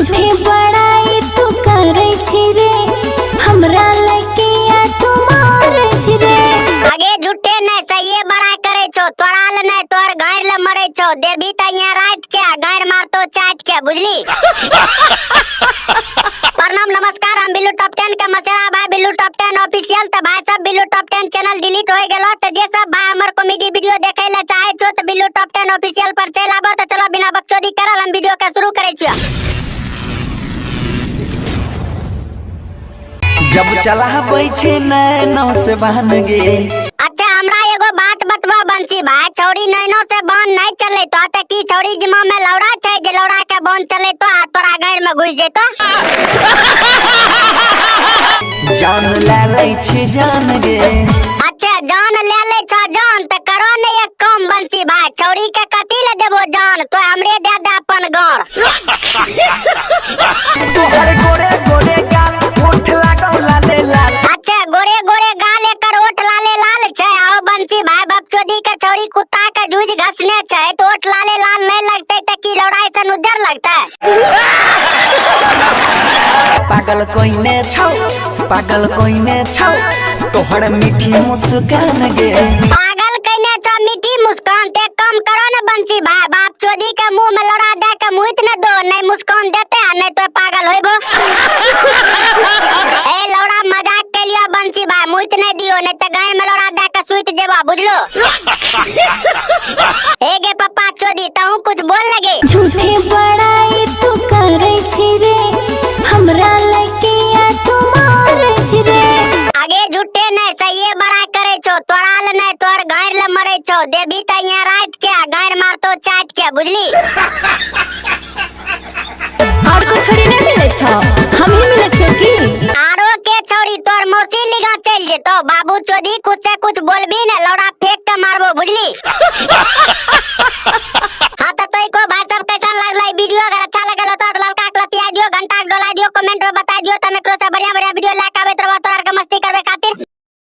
झूठे बड़ाई तू करे छी रे, हमरा लगे आ तू मारे छी रे। आगे झूठे नहीं सही बड़ा करे छो, तोराल नहीं तोर घर ले मरे छो। देवी त यहाँ रात के घर मार तो चाट के बुझली। प्रणाम नमस्कार, हम बिल्लू टॉप 10 के मसेरा भाई बिल्लू टॉप 10 ऑफिशियल। त भाई सब बिल्लू टॉप 10 चैनल डिलीट हो गेलो, त जे सब भाई हमर कॉमेडी वीडियो देखे ले चाहे छो त बिल्लू टॉप 10 ऑफिशियल पर चल आबो। त चलो बिना बकचोदी करल हम वीडियो के शुरू करे छियो। जब चला बैठे नैनो से बहन गे। अच्छा हमरा एगो बात बतवा बंसी भाई, छौड़ी नैनो से बन नहीं चले तो त की छौड़ी जिमा में लौड़ा छै जे लौड़ा के बन चले तो आ तोरा घर में घुस जेतो। जान ले लै छी जान गे। अच्छा जान ले ले छ जान त करो ने एक काम बंसी भाई, छौड़ी के कथी ले देबो जान, तो हमरे दे दे अपन घर। तोहर गोरे गोरे गाल होठ लागौ लाले लाल। अच्छा गोरे गोरे गाल एकर ओठ लाले लाल छै। आओ बंसी भाई बकचोदी के छौड़ी कुत्ता के जूझ घसने छै तो ओठ लाले लाल नहीं लगते त की लौड़ाई से उज्जर लगता है। पागल कोइने छौ, पागल कोइने छौ, तोहर मीठी मुस्कान गे। पागल कइने छ मीठी मुस्कान, ते कम करो न बंसी भाई, बाप चोदी के मुंह में लड़ा दे के मुइत न दो, नहीं मुस्कान देते नहीं तो पागल होइबो। ए लौड़ा मजाक के लियो बंसी भाई, मुइत नहीं दियो नहीं तो गाय में लड़ा दे के सुइत जेबा बुझलो। ए गे पप्पा चोदी तहु कुछ बोल लगे। झूठे बड़ाई तू करे छी रे, हमरा लगे आ तू मारे छी रे। आगे झूठे नहीं सही बड़ा करे छो, तोराल नहीं तोर घर ले मरे छो। देवी त यहाँ रात के घर मार तो चाट के बुझली। और को छोड़ी नहीं मिले छ, हम ही मिले छ की। आरो के छौड़ी तोर मौसी लिगा चल जेतो, बाबू चोदी कुछ से कुछ बोलबी न लौड़ा फेंक के मारबो बुझली।